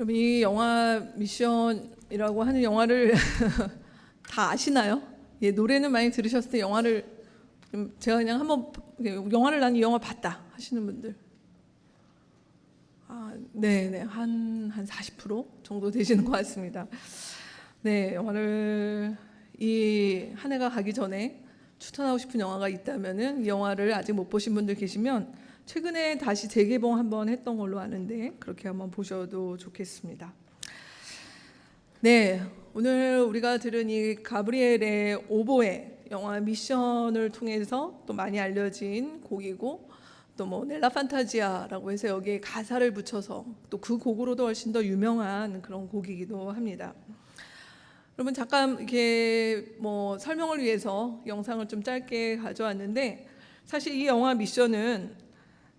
그럼 이 영화 미션이라고 하는 영화를 다 아시나요? 예, 노래는 많이 들으셨을 때 영화를 제가 그냥 한번 영화를 난 이 영화 봤다 하시는 분들, 네네, 한 40% 정도 되시는 것 같습니다. 네, 영화를 이 한 해가 가기 전에 추천하고 싶은 영화가 있다면은 이 영화를 아직 못 보신 분들 계시면 최근에 다시 재개봉 한번 했던 걸로 아는데 그렇게 한번 보셔도 좋겠습니다. 네, 오늘 우리가 들은 이 가브리엘의 오보에 영화 미션을 통해서 또 많이 알려진 곡이고, 또 뭐 넬라 판타지아라고 해서 여기에 가사를 붙여서 또 그 곡으로도 훨씬 더 유명한 그런 곡이기도 합니다. 여러분, 잠깐 이렇게 뭐 설명을 위해서 영상을 좀 짧게 가져왔는데, 사실 이 영화 미션은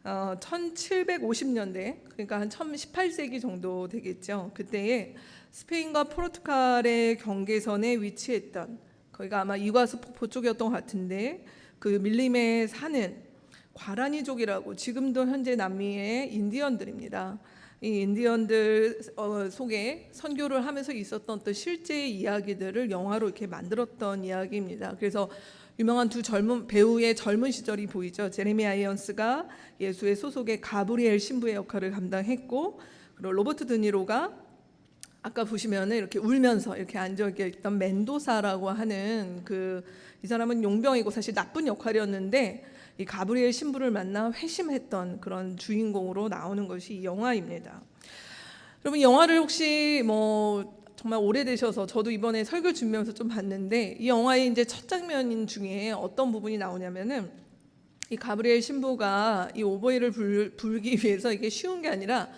1750년대, 그러니까 한 18세기 정도 되겠죠. 그때에 스페인과 포르투갈의 경계선에 위치했던, 거기가 아마 이과수 폭포 쪽이었던 것 같은데, 그 밀림에 사는 과라니족이라고, 지금도 현재 남미의 인디언들입니다. 이 인디언들 속에 선교를 하면서 있었던 또 실제 이야기들을 영화로 이렇게 만들었던 이야기입니다. 그래서 유명한 두 젊은 배우의 젊은 시절이 보이죠. 제레미 아이언스가 예수의 소속의 가브리엘 신부의 역할을 감당했고, 그리고 로버트 드니로가 아까 보시면 이렇게 울면서 이렇게 앉아 있던 멘도사라고 하는 이 사람은 용병이고 사실 나쁜 역할이었는데 이 가브리엘 신부를 만나 회심했던 그런 주인공으로 나오는 것이 이 영화입니다. 여러분, 영화를 혹시 뭐 정말 오래되셔서, 저도 이번에 설교 준비하면서 좀 봤는데, 이 영화의 이제 첫 장면 중에 어떤 부분이 나오냐면은, 이 가브리엘 신부가 이 오보에를 불기 위해서 이게 쉬운 게 아니라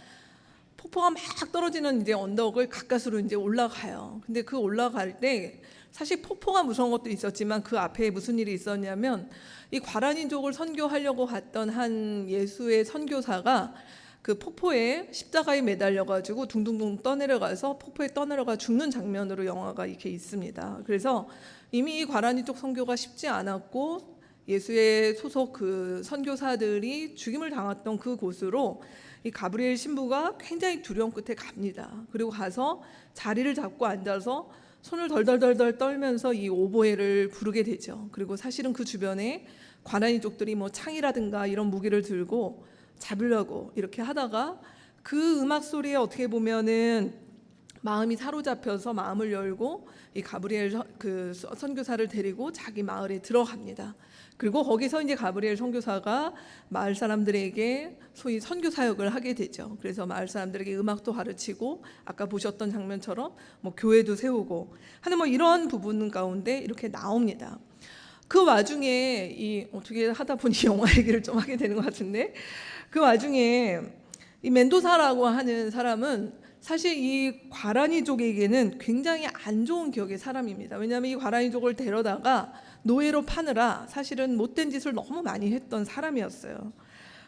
폭포가 막 떨어지는 이제 언덕을 가까스로 이제 올라가요. 근데 그 올라갈 때 사실 폭포가 무서운 것도 있었지만 그 앞에 무슨 일이 있었냐면, 이 과라니족을 선교하려고 갔던 한 예수의 선교사가 그 폭포에 십자가에 매달려 가지고 둥둥둥 떠내려가서 폭포에 떠내려가 죽는 장면으로 영화가 이렇게 있습니다. 그래서 이미 이 과라니족 선교가 쉽지 않았고, 예수의 소속 그 선교사들이 죽임을 당했던 그 곳으로 이 가브리엘 신부가 굉장히 두려움 끝에 갑니다. 그리고 가서 자리를 잡고 앉아서 손을 덜덜덜덜 떨면서 이 오보에를 부르게 되죠. 그리고 사실은 그 주변에 과라니족들이 뭐 창이라든가 이런 무기를 들고 잡으려고 이렇게 하다가 그 음악 소리에 어떻게 보면은 마음이 사로잡혀서 마음을 열고 이 가브리엘 그 선교사를 데리고 자기 마을에 들어갑니다. 그리고 거기서 이제 가브리엘 선교사가 마을 사람들에게 소위 선교 사역을 하게 되죠. 그래서 마을 사람들에게 음악도 가르치고 아까 보셨던 장면처럼 뭐 교회도 세우고 하는 뭐 이런 부분 가운데 이렇게 나옵니다. 그 와중에 이 어떻게 하다 보니 영화 얘기를 좀 하게 되는 것 같은데, 그 와중에 이 멘도사라고 하는 사람은 사실 이 과라니족에게는 굉장히 안 좋은 기억의 사람입니다. 왜냐하면 이 과라니족을 데려다가 노예로 파느라 사실은 못된 짓을 너무 많이 했던 사람이었어요.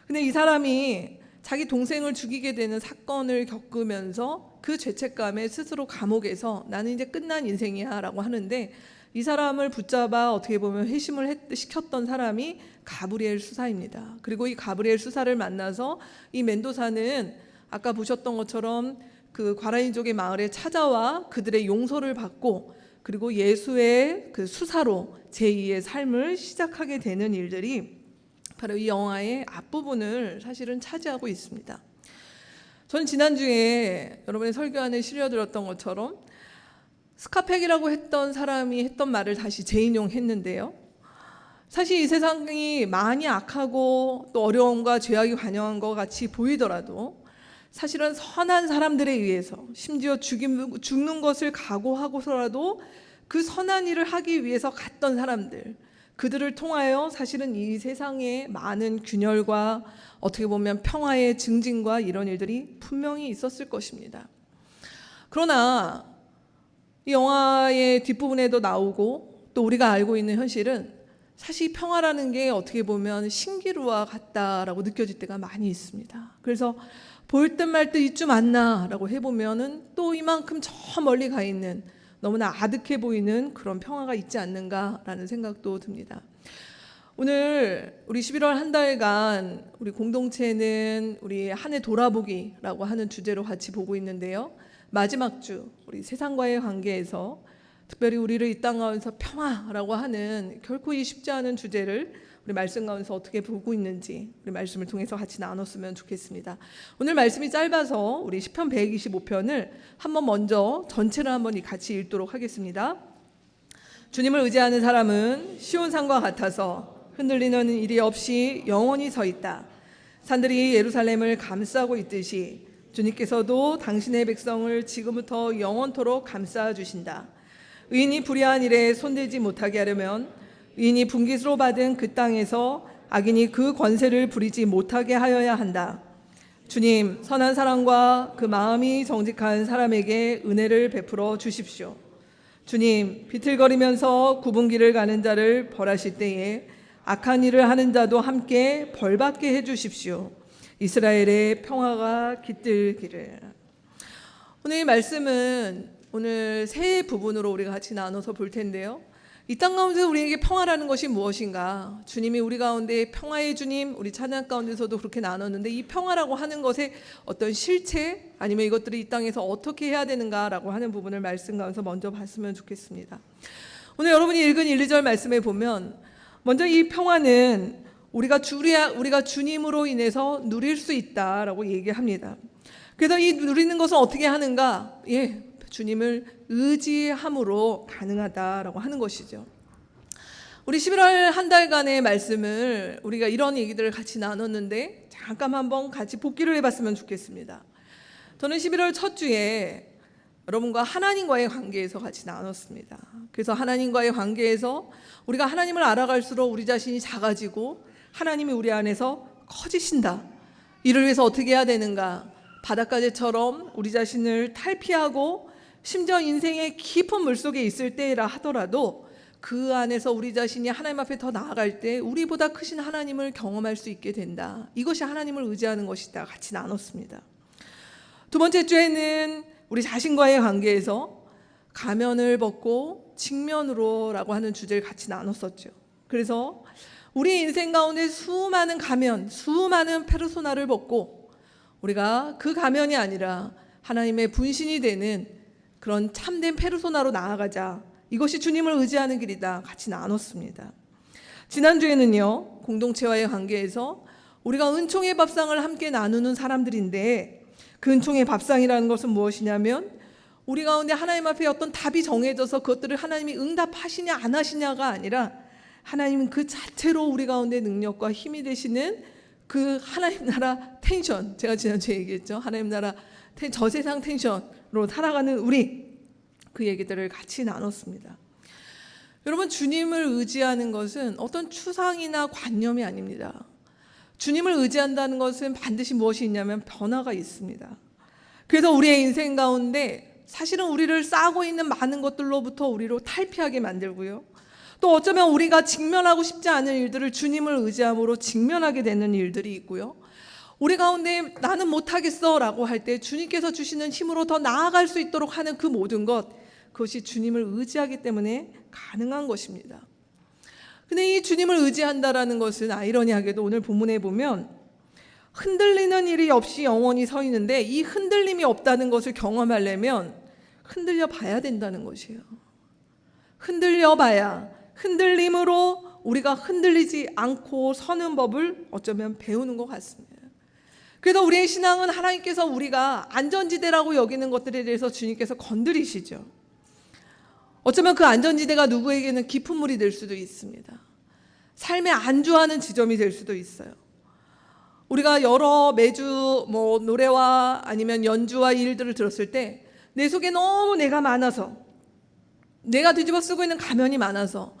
근데 이 사람이 자기 동생을 죽이게 되는 사건을 겪으면서 그 죄책감에 스스로 감옥에서 나는 이제 끝난 인생이야 라고 하는데, 이 사람을 붙잡아 어떻게 보면 회심을 시켰던 사람이 가브리엘 수사입니다. 그리고 이 가브리엘 수사를 만나서 이 멘도사는 아까 보셨던 것처럼 그 과라니족의 마을에 찾아와 그들의 용서를 받고, 그리고 예수의 그 수사로 제2의 삶을 시작하게 되는 일들이 바로 이 영화의 앞부분을 사실은 차지하고 있습니다. 저는 지난주에 여러분의 설교 안에 실려드렸던 것처럼 스카펙이라고 했던 사람이 했던 말을 다시 재인용했는데요. 사실 이 세상이 많이 악하고 또 어려움과 죄악이 관영한 것 같이 보이더라도 사실은 선한 사람들에 의해서, 심지어 죽는 것을 각오하고서라도 그 선한 일을 하기 위해서 갔던 사람들, 그들을 통하여 사실은 이 세상에 많은 균열과 어떻게 보면 평화의 증진과 이런 일들이 분명히 있었을 것입니다. 그러나 이 영화의 뒷부분에도 나오고 또 우리가 알고 있는 현실은 사실 평화라는 게 어떻게 보면 신기루와 같다라고 느껴질 때가 많이 있습니다. 그래서 볼 듯 말 듯 이쯤 왔나라고 해보면은 또 이만큼 저 멀리 가 있는 너무나 아득해 보이는 그런 평화가 있지 않는가라는 생각도 듭니다. 오늘 우리 11월 한 달간 우리 공동체는 우리 한 해 돌아보기라고 하는 주제로 같이 보고 있는데요. 마지막 주 우리 세상과의 관계에서 특별히 우리를 이 땅 가운데서 평화라고 하는 결코 이 쉽지 않은 주제를 우리 말씀 가운데서 어떻게 보고 있는지 우리 말씀을 통해서 같이 나눴으면 좋겠습니다. 오늘 말씀이 짧아서 우리 시편 125편을 한번 먼저 전체를 한번 같이 읽도록 하겠습니다. 주님을 의지하는 사람은 시온산과 같아서 흔들리는 일이 없이 영원히 서 있다. 산들이 예루살렘을 감싸고 있듯이 주님께서도 당신의 백성을 지금부터 영원토록 감싸 주신다. 의인이 불의한 일에 손대지 못하게 하려면 의인이 분깃으로 받은 그 땅에서 악인이 그 권세를 부리지 못하게 하여야 한다. 주님, 선한 사람과 그 마음이 정직한 사람에게 은혜를 베풀어 주십시오. 주님, 비틀거리면서 굽은 길을 가는 자를 벌하실 때에 악한 일을 하는 자도 함께 벌받게 해주십시오. 이스라엘의 평화가 깃들기를. 오늘 말씀은 오늘 세 부분으로 우리가 같이 나눠서 볼 텐데요. 이 땅 가운데서 우리에게 평화라는 것이 무엇인가? 주님이 우리 가운데 평화의 주님, 우리 찬양 가운데서도 그렇게 나눴는데 이 평화라고 하는 것의 어떤 실체 아니면 이것들이 이 땅에서 어떻게 해야 되는가라고 하는 부분을 말씀 가운데서 먼저 봤으면 좋겠습니다. 오늘 여러분이 읽은 1, 2절 말씀에 보면 먼저 이 평화는 우리가 주님으로 인해서 누릴 수 있다라고 얘기합니다. 그래서 이 누리는 것은 어떻게 하는가? 주님을 의지함으로 가능하다라고 하는 것이죠. 우리 11월 한 달간의 말씀을 우리가 이런 얘기들을 같이 나눴는데 잠깐 한번 같이 복기를 해봤으면 좋겠습니다. 저는 11월 첫 주에 여러분과 하나님과의 관계에서 같이 나눴습니다. 그래서 하나님과의 관계에서 우리가 하나님을 알아갈수록 우리 자신이 작아지고 하나님이 우리 안에서 커지신다. 이를 위해서 어떻게 해야 되는가? 바닷가재처럼 우리 자신을 탈피하고 심지어 인생의 깊은 물속에 있을 때라 하더라도 그 안에서 우리 자신이 하나님 앞에 더 나아갈 때 우리보다 크신 하나님을 경험할 수 있게 된다. 이것이 하나님을 의지하는 것이다. 같이 나눴습니다. 두 번째 주에는 우리 자신과의 관계에서 가면을 벗고 직면으로라고 하는 주제를 같이 나눴었죠. 그래서 우리 인생 가운데 수많은 가면, 수많은 페르소나를 벗고 우리가 그 가면이 아니라 하나님의 분신이 되는 그런 참된 페르소나로 나아가자. 이것이 주님을 의지하는 길이다. 같이 나눴습니다. 지난주에는요, 공동체와의 관계에서 우리가 은총의 밥상을 함께 나누는 사람들인데 그 은총의 밥상이라는 것은 무엇이냐면 우리 가운데 하나님 앞에 어떤 답이 정해져서 그것들을 하나님이 응답하시냐 안 하시냐가 아니라 하나님은 그 자체로 우리 가운데 능력과 힘이 되시는 그 하나님 나라 텐션, 제가 지난주에 얘기했죠. 하나님 나라 저세상 텐션으로 살아가는 우리, 그 얘기들을 같이 나눴습니다. 여러분, 주님을 의지하는 것은 어떤 추상이나 관념이 아닙니다. 주님을 의지한다는 것은 반드시 무엇이 있냐면 변화가 있습니다. 그래서 우리의 인생 가운데 사실은 우리를 싸고 있는 많은 것들로부터 우리로 탈피하게 만들고요. 또 어쩌면 우리가 직면하고 싶지 않은 일들을 주님을 의지함으로 직면하게 되는 일들이 있고요. 우리 가운데 나는 못하겠어 라고 할 때 주님께서 주시는 힘으로 더 나아갈 수 있도록 하는 그 모든 것, 그것이 주님을 의지하기 때문에 가능한 것입니다. 근데 이 주님을 의지한다라는 것은 아이러니하게도 오늘 본문에 보면 흔들리는 일이 없이 영원히 서 있는데 이 흔들림이 없다는 것을 경험하려면 흔들려 봐야 된다는 것이에요. 흔들려 봐야 흔들림으로 우리가 흔들리지 않고 서는 법을 어쩌면 배우는 것 같습니다. 그래서 우리의 신앙은 하나님께서 우리가 안전지대라고 여기는 것들에 대해서 주님께서 건드리시죠. 어쩌면 그 안전지대가 누구에게는 깊은 물이 될 수도 있습니다. 삶에 안주하는 지점이 될 수도 있어요. 우리가 매주 노래와 아니면 연주와 일들을 들었을 때 내 속에 너무 내가 많아서, 내가 뒤집어 쓰고 있는 가면이 많아서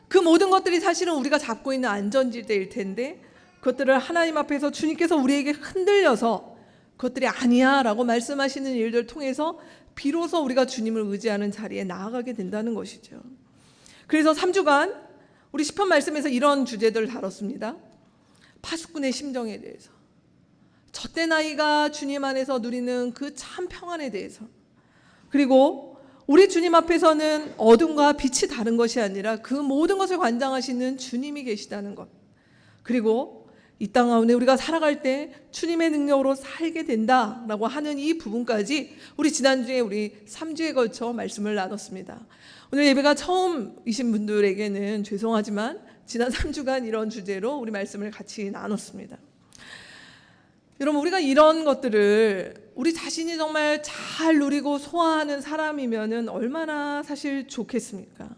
그 모든 것들이 사실은 우리가 잡고 있는 안전지대일 텐데 그것들을 하나님 앞에서 주님께서 우리에게 흔들려서 그것들이 아니야 라고 말씀하시는 일들을 통해서 비로소 우리가 주님을 의지하는 자리에 나아가게 된다는 것이죠. 그래서 3주간 우리 시편 말씀에서 이런 주제들을 다뤘습니다. 파수꾼의 심정에 대해서, 젖된 아이가 주님 안에서 누리는 그 참 평안에 대해서, 그리고 우리 주님 앞에서는 어둠과 빛이 다른 것이 아니라 그 모든 것을 관장하시는 주님이 계시다는 것. 그리고 이 땅 가운데 우리가 살아갈 때 주님의 능력으로 살게 된다라고 하는 이 부분까지 우리 지난주에 우리 3주에 걸쳐 말씀을 나눴습니다. 오늘 예배가 처음이신 분들에게는 죄송하지만 지난 3주간 이런 주제로 우리 말씀을 같이 나눴습니다. 여러분, 우리가 이런 것들을 우리 자신이 정말 잘 누리고 소화하는 사람이면은 얼마나 사실 좋겠습니까?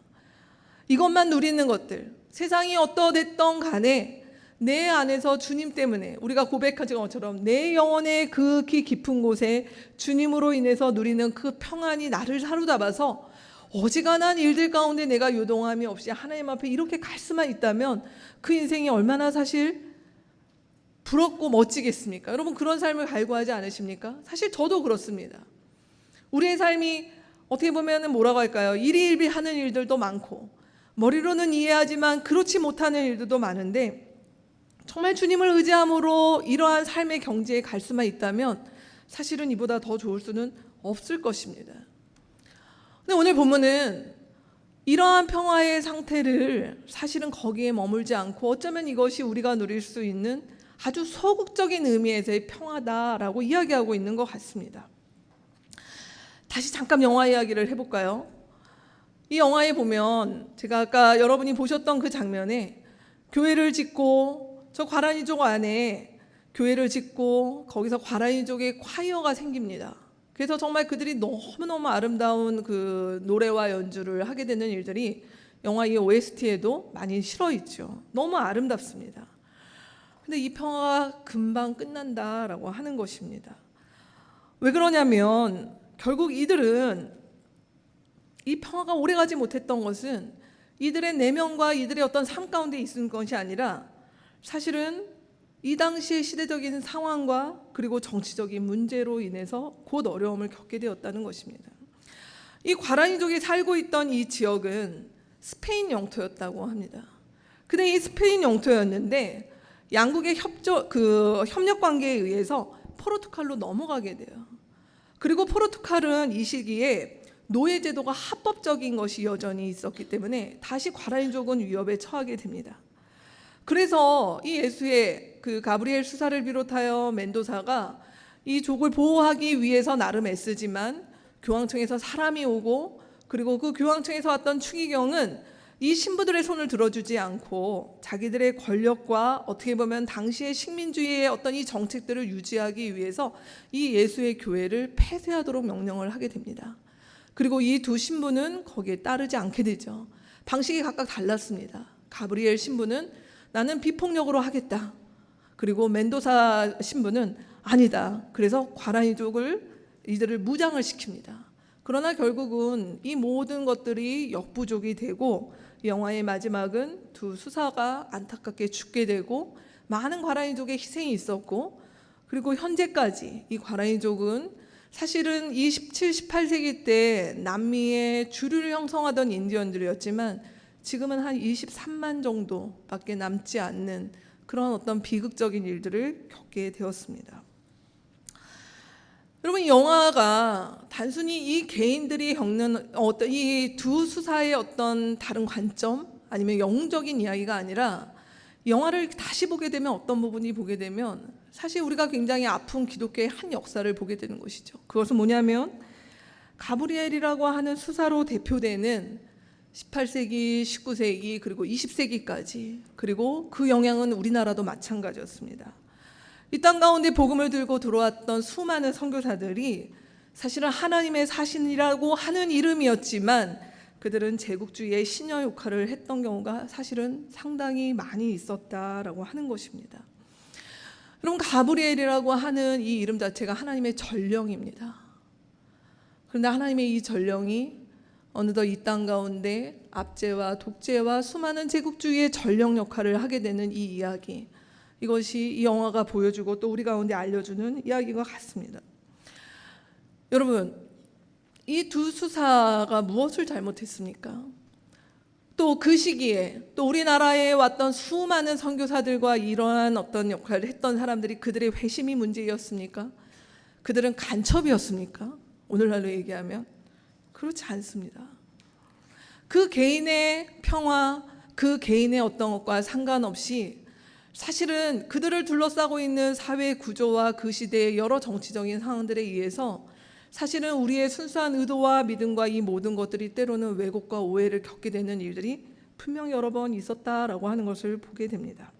이것만 누리는 것들, 세상이 어떠됐던 간에 내 안에서 주님 때문에 우리가 고백하신 것처럼 내 영혼의 그 깊은 곳에 주님으로 인해서 누리는 그 평안이 나를 사로잡아서 어지간한 일들 가운데 내가 요동함이 없이 하나님 앞에 이렇게 갈 수만 있다면 그 인생이 얼마나 사실 부럽고 멋지겠습니까? 여러분, 그런 삶을 갈구하지 않으십니까? 사실 저도 그렇습니다. 우리의 삶이 어떻게 보면 뭐라고 할까요? 일희일비하는 일들도 많고 머리로는 이해하지만 그렇지 못하는 일들도 많은데 정말 주님을 의지함으로 이러한 삶의 경지에 갈 수만 있다면 사실은 이보다 더 좋을 수는 없을 것입니다. 근데 오늘 본문은 이러한 평화의 상태를 사실은 거기에 머물지 않고 어쩌면 이것이 우리가 누릴 수 있는 아주 소극적인 의미에서의 평화다라고 이야기하고 있는 것 같습니다. 다시 잠깐 영화 이야기를 해볼까요? 이 영화에 보면 제가 아까 여러분이 보셨던 그 장면에 교회를 짓고 저 과란이족 안에 교회를 짓고 거기서 과란이족의 콰이어가 생깁니다. 그래서 정말 그들이 너무너무 아름다운 그 노래와 연주를 하게 되는 일들이 영화 이 OST에도 많이 실어있죠. 너무 아름답습니다. 근데 이 평화가 금방 끝난다라고 하는 것입니다. 왜 그러냐면 결국 이들은 이 평화가 오래가지 못했던 것은 이들의 내면과 이들의 어떤 삶 가운데 있는 것이 아니라 사실은 이 당시의 시대적인 상황과 그리고 정치적인 문제로 인해서 곧 어려움을 겪게 되었다는 것입니다. 이 과란이족이 살고 있던 이 지역은 스페인 영토였다고 합니다. 근데 이 스페인 영토였는데 양국의 협력 관계에 의해서 포르투갈로 넘어가게 돼요. 그리고 포르투갈은 이 시기에 노예 제도가 합법적인 것이 여전히 있었기 때문에 다시 과란이족은 위협에 처하게 됩니다. 그래서 이 예수의 그 가브리엘 수사를 비롯하여 멘도사가 이 족을 보호하기 위해서 나름 애쓰지만 교황청에서 사람이 오고 그리고 그 교황청에서 왔던 추기경은 이 신부들의 손을 들어주지 않고 자기들의 권력과 어떻게 보면 당시의 식민주의의 어떤 이 정책들을 유지하기 위해서 이 예수의 교회를 폐쇄하도록 명령을 하게 됩니다. 그리고 이 두 신부는 거기에 따르지 않게 되죠. 방식이 각각 달랐습니다. 가브리엘 신부는 나는 비폭력으로 하겠다. 그리고 멘도사 신부는 아니다. 그래서 과란이족을 이들을 무장을 시킵니다. 그러나 결국은 이 모든 것들이 역부족이 되고 영화의 마지막은 두 수사가 안타깝게 죽게 되고 많은 과란이족의 희생이 있었고 그리고 현재까지 이 과란이족은 사실은 이 17, 18세기 때 남미의 주류를 형성하던 인디언들이었지만 지금은 한 23만 정도밖에 남지 않는 그런 어떤 비극적인 일들을 겪게 되었습니다. 여러분, 이 영화가 단순히 이 개인들이 겪는 어떤 이 두 수사의 어떤 다른 관점 아니면 영웅적인 이야기가 아니라 영화를 다시 보게 되면 어떤 부분이 보게 되면 사실 우리가 굉장히 아픈 기독교의 한 역사를 보게 되는 것이죠. 그것은 뭐냐면 가브리엘이라고 하는 수사로 대표되는 18세기, 19세기 그리고 20세기까지 그리고 그 영향은 우리나라도 마찬가지였습니다. 이 땅 가운데 복음을 들고 들어왔던 수많은 선교사들이 사실은 하나님의 사신이라고 하는 이름이었지만 그들은 제국주의의 신여 역할을 했던 경우가 사실은 상당히 많이 있었다라고 하는 것입니다. 여러분, 가브리엘이라고 하는 이 이름 자체가 하나님의 전령입니다. 그런데 하나님의 이 전령이 어느덧 이 땅 가운데 압제와 독재와 수많은 제국주의의 전령 역할을 하게 되는 이 이야기, 이것이 이 영화가 보여주고 또 우리 가운데 알려주는 이야기가 같습니다. 여러분, 이 두 수사가 무엇을 잘못했습니까? 또 그 시기에 또 우리나라에 왔던 수많은 선교사들과 이러한 어떤 역할을 했던 사람들이 그들의 회심이 문제였습니까? 그들은 간첩이었습니까? 오늘날로 얘기하면 그렇지 않습니다. 그 개인의 평화, 그 개인의 어떤 것과 상관없이 사실은 그들을 둘러싸고 있는 사회 구조와 그 시대의 여러 정치적인 상황들에 의해서 사실은 우리의 순수한 의도와 믿음과 이 모든 것들이 때로는 왜곡과 오해를 겪게 되는 일들이 분명 여러 번 있었다라고 하는 것을 보게 됩니다.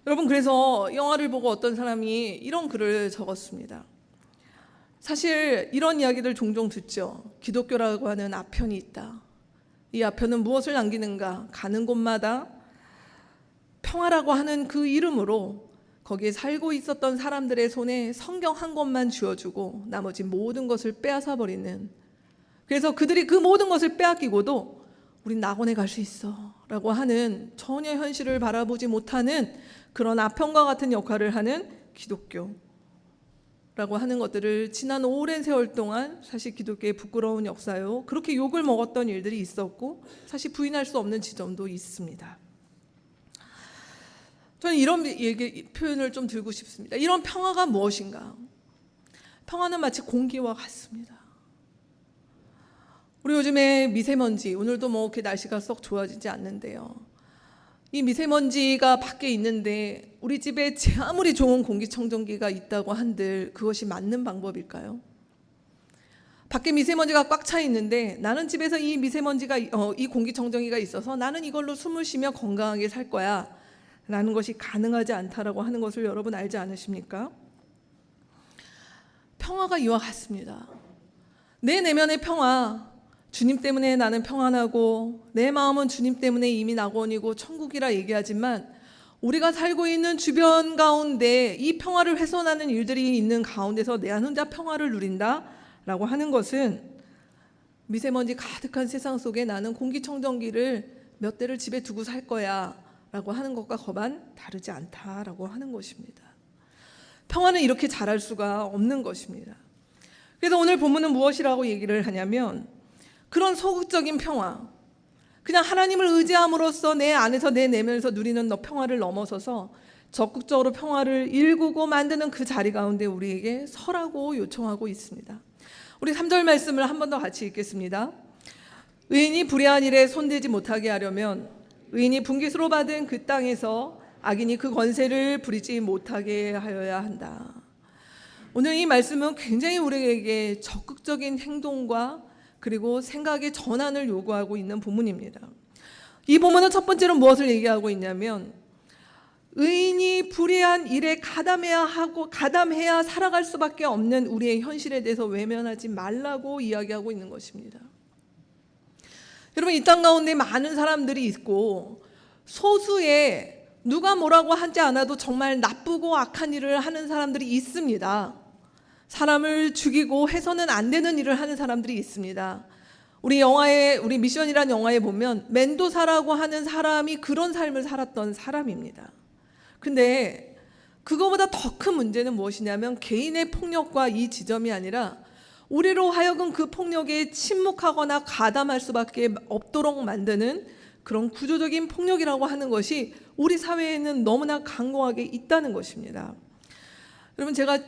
여러분, 그래서 영화를 보고 어떤 사람이 이런 글을 적었습니다. 사실 이런 이야기들 종종 듣죠. 기독교라고 하는 아편이 있다. 이 아편은 무엇을 남기는가? 가는 곳마다 평화라고 하는 그 이름으로 거기에 살고 있었던 사람들의 손에 성경 한 권만 쥐어주고 나머지 모든 것을 빼앗아 버리는, 그래서 그들이 그 모든 것을 빼앗기고도 우린 낙원에 갈 수 있어 라고 하는, 전혀 현실을 바라보지 못하는 그런 아편과 같은 역할을 하는 기독교라고 하는 것들을 지난 오랜 세월 동안 사실 기독교의 부끄러운 역사요, 그렇게 욕을 먹었던 일들이 있었고 사실 부인할 수 없는 지점도 있습니다. 저는 이런 표현을 좀 들고 싶습니다. 이런 평화가 무엇인가? 평화는 마치 공기와 같습니다. 우리 요즘에 미세먼지, 오늘도 뭐 이렇게 날씨가 썩 좋아지지 않는데요. 이 미세먼지가 밖에 있는데 우리 집에 아무리 좋은 공기청정기가 있다고 한들 그것이 맞는 방법일까요? 밖에 미세먼지가 꽉 차 있는데 나는 집에서 이 미세먼지가 이 공기청정기가 있어서 나는 이걸로 숨을 쉬며 건강하게 살 거야 라는 것이 가능하지 않다라고 하는 것을 여러분 알지 않으십니까? 평화가 이와 같습니다. 내 내면의 평화, 주님 때문에 나는 평안하고 내 마음은 주님 때문에 이미 낙원이고 천국이라 얘기하지만 우리가 살고 있는 주변 가운데 이 평화를 훼손하는 일들이 있는 가운데서 내 혼자 평화를 누린다라고 하는 것은 미세먼지 가득한 세상 속에 나는 공기청정기를 몇 대를 집에 두고 살 거야 라고 하는 것과 거반 다르지 않다라고 하는 것입니다. 평화는 이렇게 자랄 수가 없는 것입니다. 그래서 오늘 본문은 무엇이라고 얘기를 하냐면 그런 소극적인 평화, 그냥 하나님을 의지함으로써 내 안에서 내 내면에서 누리는 평화를 넘어서서 적극적으로 평화를 일구고 만드는 그 자리 가운데 우리에게 서라고 요청하고 있습니다. 우리 3절 말씀을 한 번 더 같이 읽겠습니다. 의인이 불의한 일에 손대지 못하게 하려면 의인이 분깃으로 받은 그 땅에서 악인이 그 권세를 부리지 못하게 하여야 한다. 오늘 이 말씀은 굉장히 우리에게 적극적인 행동과 그리고 생각의 전환을 요구하고 있는 본문입니다. 이 본문은 첫 번째로 무엇을 얘기하고 있냐면 의인이 불의한 일에 가담해야 살아갈 수밖에 없는 우리의 현실에 대해서 외면하지 말라고 이야기하고 있는 것입니다. 여러분, 이 땅 가운데 많은 사람들이 있고 소수의 누가 뭐라고 하지 않아도 정말 나쁘고 악한 일을 하는 사람들이 있습니다. 사람을 죽이고 해서는 안 되는 일을 하는 사람들이 있습니다. 우리 미션이라는 영화에 보면 멘도사라고 하는 사람이 그런 삶을 살았던 사람입니다. 근데 그거보다 더 큰 문제는 무엇이냐면 개인의 폭력과 이 지점이 아니라 우리로 하여금 그 폭력에 침묵하거나 가담할 수밖에 없도록 만드는 그런 구조적인 폭력이라고 하는 것이 우리 사회에는 너무나 강고하게 있다는 것입니다. 여러분, 제가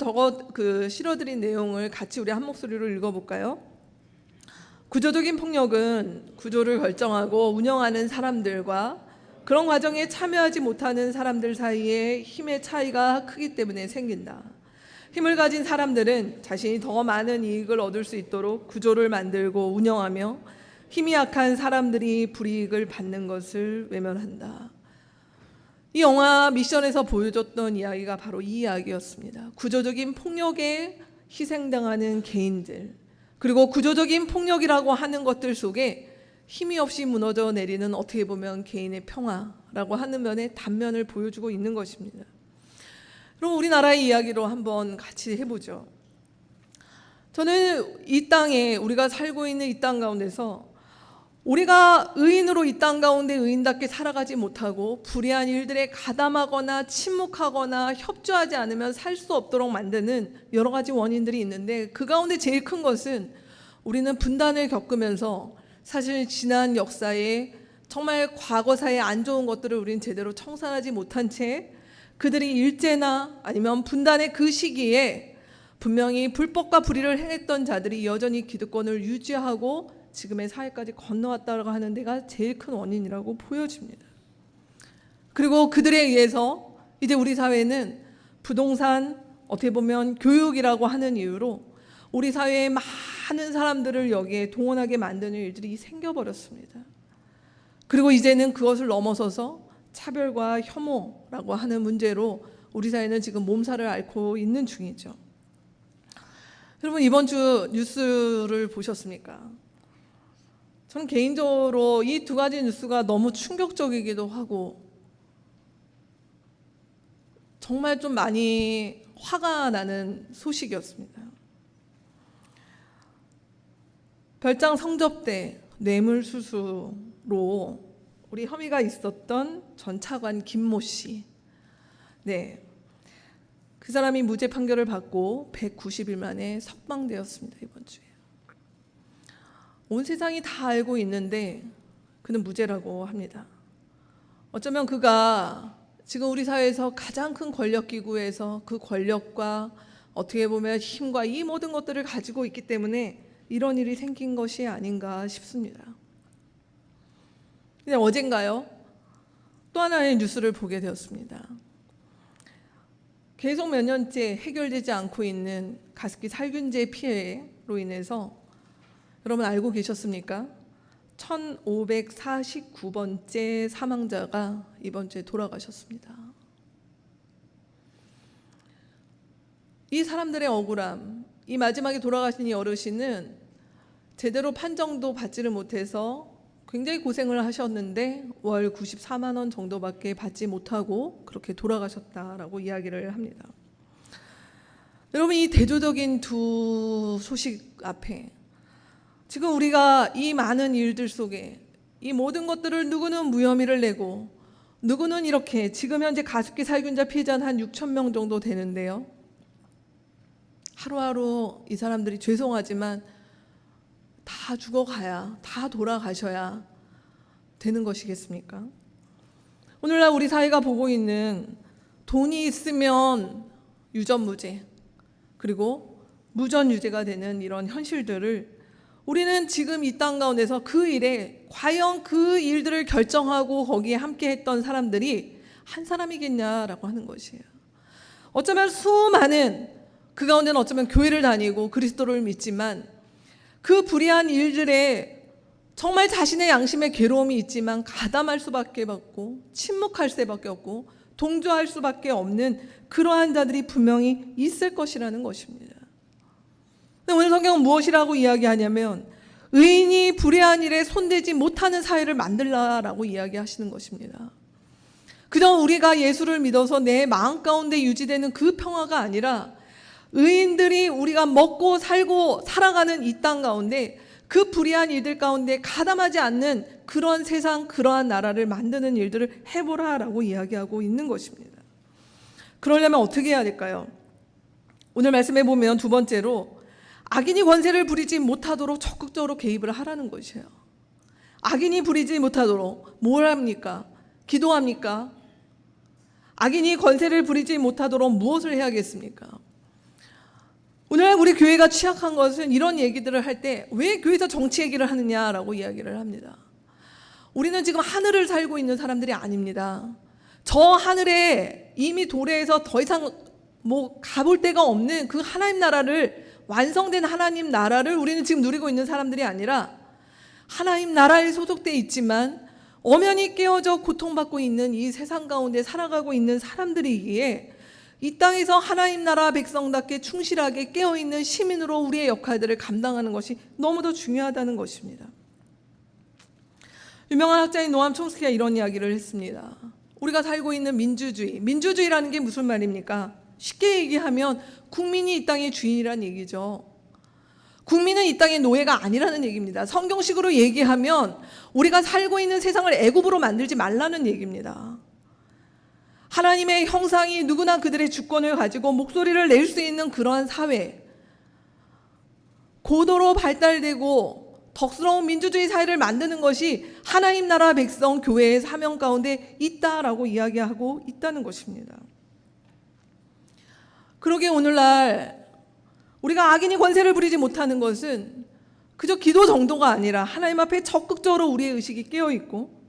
실어드린 내용을 같이 우리 한 목소리로 읽어볼까요? 구조적인 폭력은 구조를 결정하고 운영하는 사람들과 그런 과정에 참여하지 못하는 사람들 사이에 힘의 차이가 크기 때문에 생긴다. 힘을 가진 사람들은 자신이 더 많은 이익을 얻을 수 있도록 구조를 만들고 운영하며 힘이 약한 사람들이 불이익을 받는 것을 외면한다. 이 영화 미션에서 보여줬던 이야기가 바로 이 이야기였습니다. 구조적인 폭력에 희생당하는 개인들, 그리고 구조적인 폭력이라고 하는 것들 속에 힘이 없이 무너져 내리는 어떻게 보면 개인의 평화라고 하는 면의 단면을 보여주고 있는 것입니다. 그럼 우리나라의 이야기로 한번 같이 해보죠. 저는 이 땅에 우리가 살고 있는 이 땅 가운데서 우리가 의인으로 이 땅 가운데 의인답게 살아가지 못하고 불의한 일들에 가담하거나 침묵하거나 협조하지 않으면 살 수 없도록 만드는 여러 가지 원인들이 있는데 그 가운데 제일 큰 것은 우리는 분단을 겪으면서 사실 지난 역사에 정말 과거사의 안 좋은 것들을 우리는 제대로 청산하지 못한 채 그들이 일제나 아니면 분단의 그 시기에 분명히 불법과 불의를 행했던 자들이 여전히 기득권을 유지하고 지금의 사회까지 건너왔다고 하는 데가 제일 큰 원인이라고 보여집니다. 그리고 그들에 의해서 이제 우리 사회는 부동산, 어떻게 보면 교육이라고 하는 이유로 우리 사회의 많은 사람들을 여기에 동원하게 만드는 일들이 생겨버렸습니다. 그리고 이제는 그것을 넘어서서 차별과 혐오라고 하는 문제로 우리 사회는 지금 몸살을 앓고 있는 중이죠. 여러분, 이번 주 뉴스를 보셨습니까? 저는 개인적으로 이 두 가지 뉴스가 너무 충격적이기도 하고 정말 좀 많이 화가 나는 소식이었습니다. 별장 성접대 뇌물수수로 우리 혐의가 있었던 전 차관 김모 씨, 그 사람이 무죄 판결을 받고 190일 만에 석방되었습니다. 이번 주에 온 세상이 다 알고 있는데 그는 무죄라고 합니다. 어쩌면 그가 지금 우리 사회에서 가장 큰 권력기구에서 그 권력과 어떻게 보면 힘과 이 모든 것들을 가지고 있기 때문에 이런 일이 생긴 것이 아닌가 싶습니다. 근데 어젠가요? 또 하나의 뉴스를 보게 되었습니다. 계속 몇 년째 해결되지 않고 있는 가습기 살균제 피해로 인해서 여러분 알고 계셨습니까? 1549번째 사망자가 이번 주에 돌아가셨습니다. 이 사람들의 억울함, 이 마지막에 돌아가신 이 어르신은 제대로 판정도 받지를 못해서 굉장히 고생을 하셨는데 월 94만 원 정도밖에 받지 못하고 그렇게 돌아가셨다라고 이야기를 합니다. 여러분, 이 대조적인 두 소식 앞에 지금 우리가 이 많은 일들 속에 이 모든 것들을 누구는 무혐의를 내고 누구는 이렇게 지금 현재 가습기 살균자 피해자는 한 6천 명 정도 되는데요. 하루하루 이 사람들이 죄송하지만 다 죽어가야, 다 돌아가셔야 되는 것이겠습니까? 오늘날 우리 사회가 보고 있는 돈이 있으면 유전무죄, 그리고 무전유죄가 되는 이런 현실들을 우리는 지금 이 땅 가운데서 그 일에 과연 그 일들을 결정하고 거기에 함께 했던 사람들이 한 사람이겠냐라고 하는 것이에요. 어쩌면 수많은 그 가운데는 어쩌면 교회를 다니고 그리스도를 믿지만 그 불의한 일들에 정말 자신의 양심의 괴로움이 있지만 가담할 수밖에 없고 침묵할 수밖에 없고 동조할 수밖에 없는 그러한 자들이 분명히 있을 것이라는 것입니다. 근데 오늘 성경은 무엇이라고 이야기하냐면 의인이 불의한 일에 손대지 못하는 사회를 만들라라고 이야기하시는 것입니다. 그저 우리가 예수를 믿어서 내 마음 가운데 유지되는 그 평화가 아니라 의인들이 우리가 먹고 살고 살아가는 이 땅 가운데 그 불의한 일들 가운데 가담하지 않는 그런 세상, 그러한 나라를 만드는 일들을 해보라라고 이야기하고 있는 것입니다. 그러려면 어떻게 해야 될까요? 오늘 말씀해 보면 두 번째로 악인이 권세를 부리지 못하도록 적극적으로 개입을 하라는 것이에요. 악인이 부리지 못하도록 뭘 합니까? 기도합니까? 악인이 권세를 부리지 못하도록 무엇을 해야겠습니까? 오늘날 우리 교회가 취약한 것은 이런 얘기들을 할 때 왜 교회에서 정치 얘기를 하느냐라고 이야기를 합니다. 우리는 지금 하늘을 살고 있는 사람들이 아닙니다. 저 하늘에 이미 도래해서 더 이상 가볼 데가 없는 그 하나님 나라를, 완성된 하나님 나라를 우리는 지금 누리고 있는 사람들이 아니라 하나님 나라에 소속돼 있지만 엄연히 깨어져 고통받고 있는 이 세상 가운데 살아가고 있는 사람들이기에 이 땅에서 하나님 나라 백성답게 충실하게 깨어있는 시민으로 우리의 역할들을 감당하는 것이 너무도 중요하다는 것입니다. 유명한 학자인 노암 촘스키가 이런 이야기를 했습니다. 우리가 살고 있는 민주주의라는 게 무슨 말입니까? 쉽게 얘기하면 국민이 이 땅의 주인이라는 얘기죠. 국민은 이 땅의 노예가 아니라는 얘기입니다. 성경식으로 얘기하면 우리가 살고 있는 세상을 애굽으로 만들지 말라는 얘기입니다. 하나님의 형상이 누구나 그들의 주권을 가지고 목소리를 낼 수 있는 그러한 사회, 고도로 발달되고 덕스러운 민주주의 사회를 만드는 것이 하나님 나라 백성 교회의 사명 가운데 있다라고 이야기하고 있다는 것입니다. 그러게 오늘날 우리가 악인이 권세를 부리지 못하는 것은 그저 기도 정도가 아니라 하나님 앞에 적극적으로 우리의 의식이 깨어있고,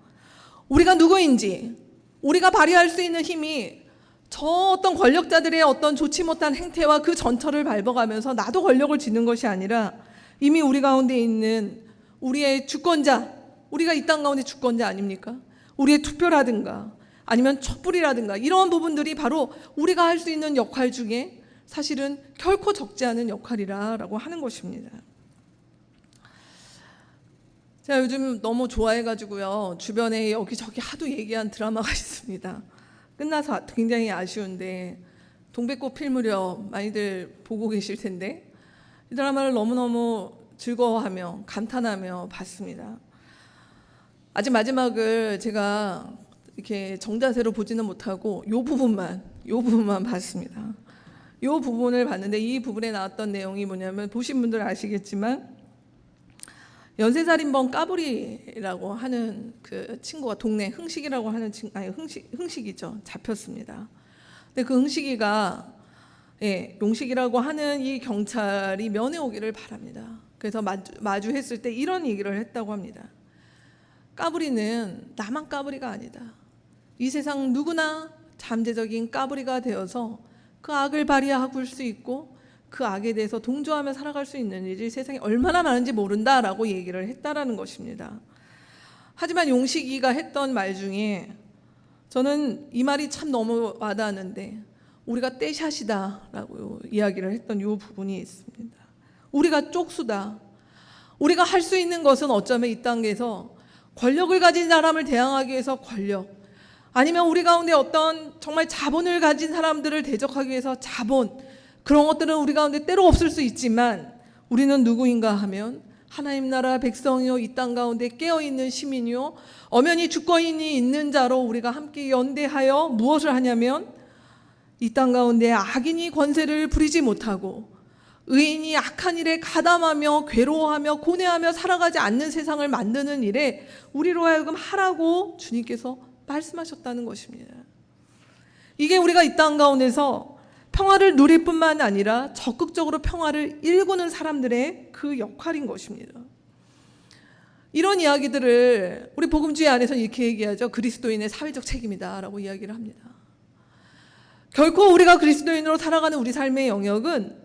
우리가 누구인지, 우리가 발휘할 수 있는 힘이 저 어떤 권력자들의 어떤 좋지 못한 행태와 그 전철을 밟아가면서 나도 권력을 쥐는 것이 아니라 이미 우리 가운데 있는 우리의 주권자, 우리가 이 땅 가운데 주권자 아닙니까? 우리의 투표라든가 아니면 촛불이라든가 이런 부분들이 바로 우리가 할 수 있는 역할 중에 사실은 결코 적지 않은 역할이라고 하는 것입니다. 제가 요즘 너무 좋아해가지고요, 주변에 여기저기 하도 얘기한 드라마가 있습니다. 끝나서 굉장히 아쉬운데 동백꽃 필 무렵 많이들 보고 계실 텐데 이 드라마를 너무너무 즐거워하며 감탄하며 봤습니다. 아직 마지막을 제가 이렇게 정자세로 보지는 못하고 요 부분만 봤습니다. 요 부분을 봤는데 이 부분에 나왔던 내용이 뭐냐면, 보신 분들 아시겠지만 연쇄살인범 까불이라고 하는 그 친구가, 동네 흥식이라고 하는 친구, 아니 흥식이죠, 잡혔습니다. 근데 그 흥식이가 용식이라고 하는 이 경찰이 면회 오기를 바랍니다. 그래서 마주했을 때 이런 얘기를 했다고 합니다. 까불이는 나만 까불이가 아니다. 이 세상 누구나 잠재적인 까불이가 되어서 그 악을 발휘할 수 있고 그 악에 대해서 동조하며 살아갈 수 있는 일이 세상에 얼마나 많은지 모른다라고 얘기를 했다라는 것입니다. 하지만 용식이가 했던 말 중에 저는 이 말이 참 너무 와닿았는데, 우리가 떼샷이다라고 이야기를 했던 이 부분이 있습니다. 우리가 쪽수다. 우리가 할 수 있는 것은 어쩌면 이 땅에서 권력을 가진 사람을 대항하기 위해서 권력, 아니면 우리 가운데 어떤 정말 자본을 가진 사람들을 대적하기 위해서 자본, 그런 것들은 우리 가운데 때로 없을 수 있지만 우리는 누구인가 하면 하나님 나라 백성이요, 이 땅 가운데 깨어있는 시민이요, 엄연히 주권이 있는 자로 우리가 함께 연대하여 무엇을 하냐면, 이 땅 가운데 악인이 권세를 부리지 못하고 의인이 악한 일에 가담하며 괴로워하며 고뇌하며 살아가지 않는 세상을 만드는 일에 우리로 하여금 하라고 주님께서 말씀하셨다는 것입니다. 이게 우리가 이 땅 가운데서 평화를 누릴 뿐만 아니라 적극적으로 평화를 일구는 사람들의 그 역할인 것입니다. 이런 이야기들을 우리 복음주의 안에서 이렇게 얘기하죠. 그리스도인의 사회적 책임이다라고 이야기를 합니다. 결코 우리가 그리스도인으로 살아가는 우리 삶의 영역은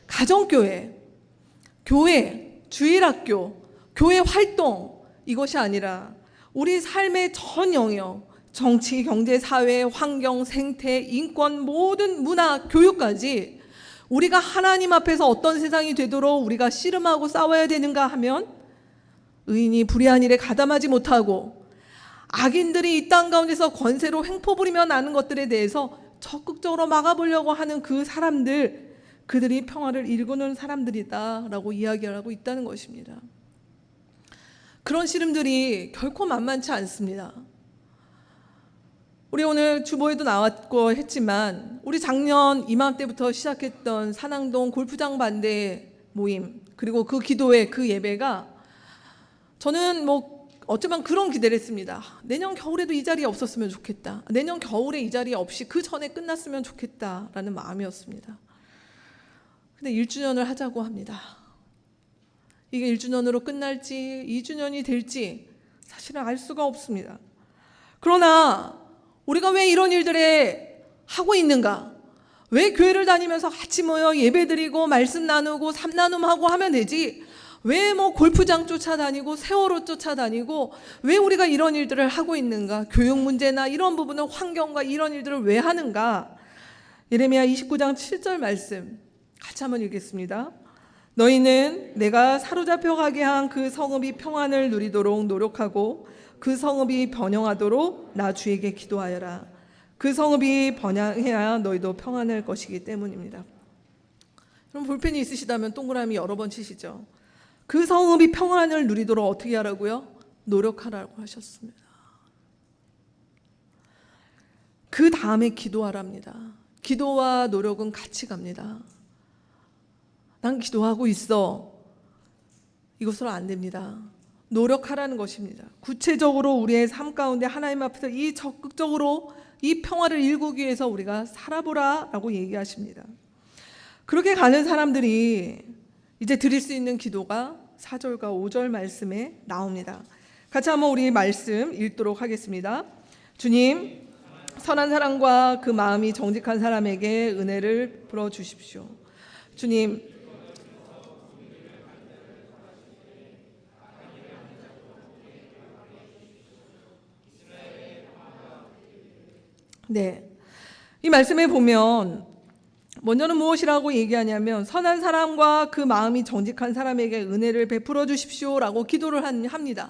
가정교회, 교회, 주일학교, 교회 활동, 이것이 아니라 우리 삶의 전 영역, 정치, 경제, 사회, 환경, 생태, 인권, 모든 문화, 교육까지 우리가 하나님 앞에서 어떤 세상이 되도록 우리가 씨름하고 싸워야 되는가 하면, 의인이 불의한 일에 가담하지 못하고 악인들이 이 땅 가운데서 권세로 횡포 부리며 나는 것들에 대해서 적극적으로 막아보려고 하는 그 사람들, 그들이 평화를 일구는 사람들이다라고 이야기를 하고 있다는 것입니다. 그런 씨름들이 결코 만만치 않습니다. 우리 오늘 주보에도 나왔고 했지만 우리 작년 이맘때부터 시작했던 산항동 골프장 반대 모임, 그리고 그 기도회, 그 예배가 저는 어쩌면 그런 기대를 했습니다. 내년 겨울에도 이 자리에 없었으면 좋겠다. 내년 겨울에 이 자리에 없이 그 전에 끝났으면 좋겠다라는 마음이었습니다. 근데 1주년을 하자고 합니다. 이게 1주년으로 끝날지 2주년이 될지 사실은 알 수가 없습니다. 그러나 우리가 왜 이런 일들에 하고 있는가? 왜 교회를 다니면서 같이 모여 예배드리고 말씀 나누고 삼나눔하고 하면 되지, 왜 골프장 쫓아다니고 세월호 쫓아다니고 왜 우리가 이런 일들을 하고 있는가? 교육 문제나 이런 부분은 환경과 이런 일들을 왜 하는가? 예레미야 29장 7절 말씀 같이 한번 읽겠습니다. 너희는 내가 사로잡혀 가게 한 그 성읍이 평안을 누리도록 노력하고 그 성읍이 번영하도록 나 주에게 기도하여라. 그 성읍이 번영해야 너희도 평안할 것이기 때문입니다. 그럼 볼펜이 있으시다면 동그라미 여러 번 치시죠. 그 성읍이 평안을 누리도록 어떻게 하라고요? 노력하라고 하셨습니다. 그 다음에 기도하랍니다. 기도와 노력은 같이 갑니다. 난 기도하고 있어, 이것으로 안 됩니다. 노력하라는 것입니다. 구체적으로 우리의 삶 가운데 하나님 앞에서 이 적극적으로 이 평화를 일구기 위해서 우리가 살아보라라고 얘기하십니다. 그렇게 가는 사람들이 이제 드릴 수 있는 기도가 4절과 5절 말씀에 나옵니다. 같이 한번 우리 말씀 읽도록 하겠습니다. 주님, 선한 사람과 그 마음이 정직한 사람에게 은혜를 풀어 주십시오. 주님, 네, 이 말씀에 보면 먼저는 무엇이라고 얘기하냐면 선한 사람과 그 마음이 정직한 사람에게 은혜를 베풀어 주십시오라고 기도를 합니다.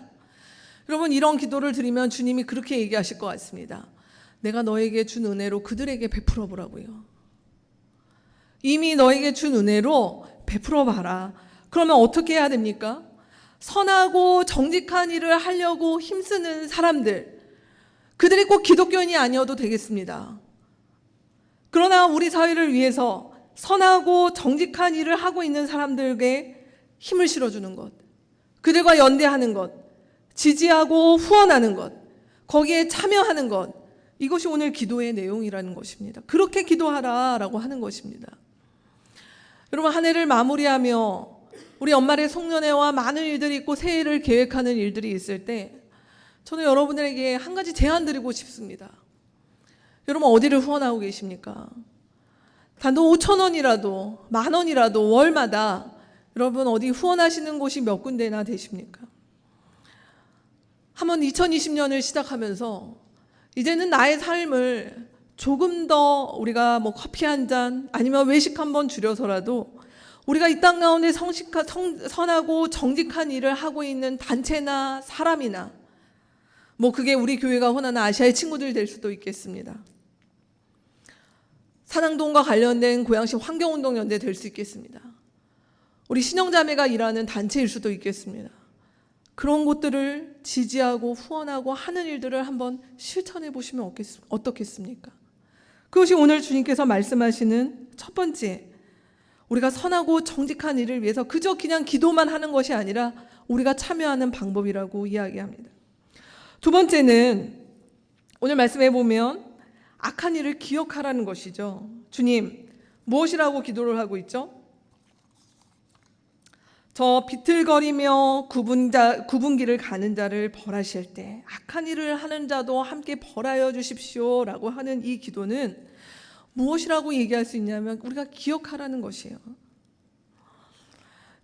여러분, 이런 기도를 드리면 주님이 그렇게 얘기하실 것 같습니다. 내가 너에게 준 은혜로 그들에게 베풀어 보라고요. 이미 너에게 준 은혜로 베풀어 봐라. 그러면 어떻게 해야 됩니까? 선하고 정직한 일을 하려고 힘쓰는 사람들, 그들이 꼭 기독교인이 아니어도 되겠습니다. 그러나 우리 사회를 위해서 선하고 정직한 일을 하고 있는 사람들에게 힘을 실어주는 것, 그들과 연대하는 것, 지지하고 후원하는 것, 거기에 참여하는 것, 이것이 오늘 기도의 내용이라는 것입니다. 그렇게 기도하라라고 하는 것입니다. 여러분, 한 해를 마무리하며 우리 연말에 송년회와 많은 일들이 있고 새해를 계획하는 일들이 있을 때 저는 여러분들에게 한 가지 제안 드리고 싶습니다. 여러분, 어디를 후원하고 계십니까? 단돈 5,000원이라도 10,000원이라도 월마다 여러분 어디 후원하시는 곳이 몇 군데나 되십니까? 한번 2020년을 시작하면서 이제는 나의 삶을 조금 더 우리가 커피 한 잔 아니면 외식 한번 줄여서라도 우리가 이 땅 가운데 선하고 정직한 일을 하고 있는 단체나 사람이나 그게 우리 교회가 혼하는 아시아의 친구들 될 수도 있겠습니다. 산항동과 관련된 고양시 환경운동연대 될 수 있겠습니다. 우리 신영자매가 일하는 단체일 수도 있겠습니다. 그런 곳들을 지지하고 후원하고 하는 일들을 한번 실천해 보시면 어떻겠습니까? 그것이 오늘 주님께서 말씀하시는 첫 번째, 우리가 선하고 정직한 일을 위해서 그저 그냥 기도만 하는 것이 아니라 우리가 참여하는 방법이라고 이야기합니다. 두 번째는 오늘 말씀해 보면 악한 일을 기억하라는 것이죠. 주님, 무엇이라고 기도를 하고 있죠? 저 비틀거리며 구분길을 가는 자를 벌하실 때 악한 일을 하는 자도 함께 벌하여 주십시오라고 하는 이 기도는 무엇이라고 얘기할 수 있냐면 우리가 기억하라는 것이에요.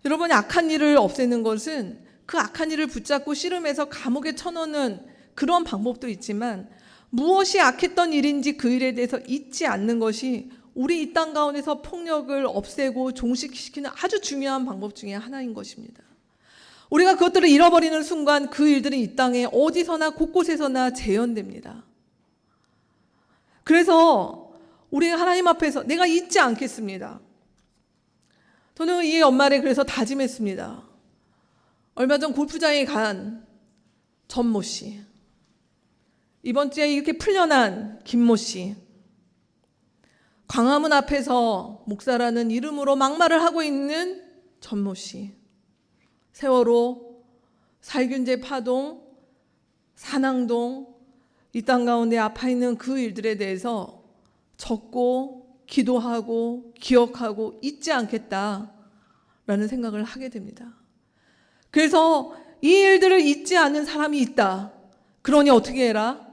여러분이 악한 일을 없애는 것은 그 악한 일을 붙잡고 씨름해서 감옥에 쳐넣는 그런 방법도 있지만 무엇이 악했던 일인지 그 일에 대해서 잊지 않는 것이 우리 이 땅 가운데서 폭력을 없애고 종식시키는 아주 중요한 방법 중에 하나인 것입니다. 우리가 그것들을 잃어버리는 순간 그 일들은 이 땅에 어디서나 곳곳에서나 재현됩니다. 그래서 우리 하나님 앞에서 내가 잊지 않겠습니다. 저는 이 연말에 그래서 다짐했습니다. 얼마 전 골프장에 간 전모 씨, 이번 주에 이렇게 풀려난 김모 씨, 광화문 앞에서 목사라는 이름으로 막말을 하고 있는 전모 씨, 세월호, 살균제 파동, 산항동, 이 땅 가운데 아파 있는 그 일들에 대해서 적고 기도하고 기억하고 잊지 않겠다라는 생각을 하게 됩니다. 그래서 이 일들을 잊지 않는 사람이 있다. 그러니 어떻게 해라?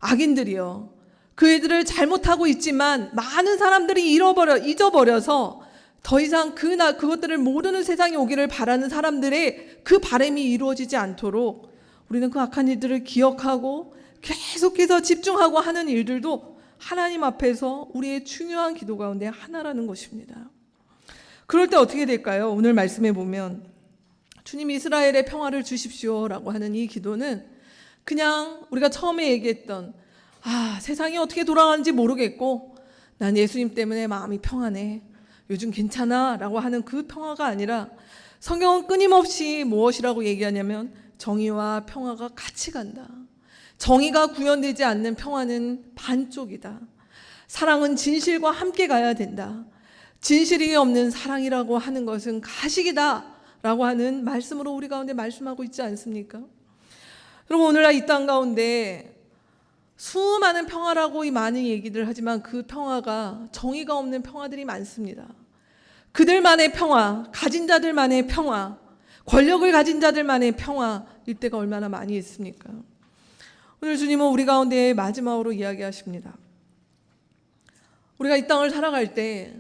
악인들이요. 그 일들을 잘못하고 있지만 많은 사람들이 잊어버려서 더 이상 그것들을 모르는 세상이 오기를 바라는 사람들의 그 바람이 이루어지지 않도록 우리는 그 악한 일들을 기억하고 계속해서 집중하고 하는 일들도 하나님 앞에서 우리의 중요한 기도 가운데 하나라는 것입니다. 그럴 때 어떻게 될까요? 오늘 말씀해 보면 주님 이스라엘의 평화를 주십시오라고 하는 이 기도는 그냥 우리가 처음에 얘기했던 세상이 어떻게 돌아가는지 모르겠고 난 예수님 때문에 마음이 평안해, 요즘 괜찮아 라고 하는 그 평화가 아니라 성경은 끊임없이 무엇이라고 얘기하냐면 정의와 평화가 같이 간다. 정의가 구현되지 않는 평화는 반쪽이다. 사랑은 진실과 함께 가야 된다. 진실이 없는 사랑이라고 하는 것은 가식이다 라고 하는 말씀으로 우리 가운데 말씀하고 있지 않습니까? 여러분, 오늘날 이 땅 가운데 수많은 평화라고 많은 얘기들 하지만 그 평화가 정의가 없는 평화들이 많습니다. 그들만의 평화, 가진 자들만의 평화, 권력을 가진 자들만의 평화일 때가 얼마나 많이 있습니까? 오늘 주님은 우리 가운데 마지막으로 이야기하십니다. 우리가 이 땅을 살아갈 때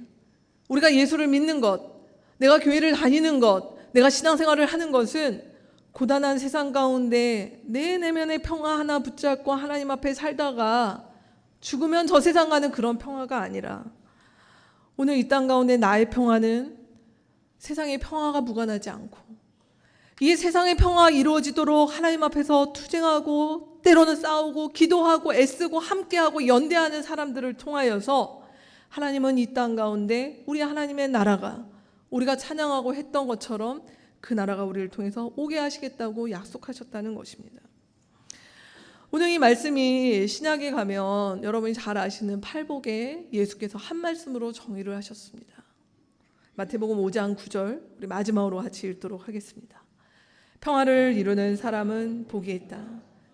우리가 예수를 믿는 것, 내가 교회를 다니는 것, 내가 신앙생활을 하는 것은 고단한 세상 가운데 내 내면의 평화 하나 붙잡고 하나님 앞에 살다가 죽으면 저 세상 가는 그런 평화가 아니라 오늘 이 땅 가운데 나의 평화는 세상의 평화가 무관하지 않고 이 세상의 평화가 이루어지도록 하나님 앞에서 투쟁하고 때로는 싸우고 기도하고 애쓰고 함께하고 연대하는 사람들을 통하여서 하나님은 이 땅 가운데 우리 하나님의 나라가 우리가 찬양하고 했던 것처럼 그 나라가 우리를 통해서 오게 하시겠다고 약속하셨다는 것입니다. 오늘 이 말씀이 신약에 가면 여러분이 잘 아시는 팔복에 예수께서 한 말씀으로 정의를 하셨습니다. 마태복음 5장 9절 우리 마지막으로 같이 읽도록 하겠습니다. 평화를 이루는 사람은 복이 있다.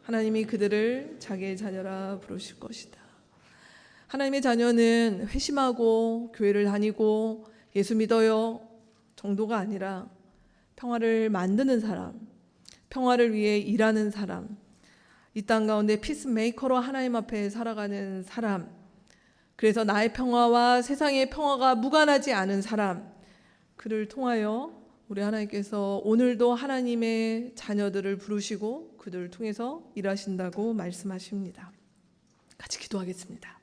하나님이 그들을 자기의 자녀라 부르실 것이다. 하나님의 자녀는 회심하고 교회를 다니고 예수 믿어요 정도가 아니라 평화를 만드는 사람, 평화를 위해 일하는 사람, 이 땅 가운데 피스메이커로 하나님 앞에 살아가는 사람, 그래서 나의 평화와 세상의 평화가 무관하지 않은 사람, 그를 통하여 우리 하나님께서 오늘도 하나님의 자녀들을 부르시고 그들을 통해서 일하신다고 말씀하십니다. 같이 기도하겠습니다.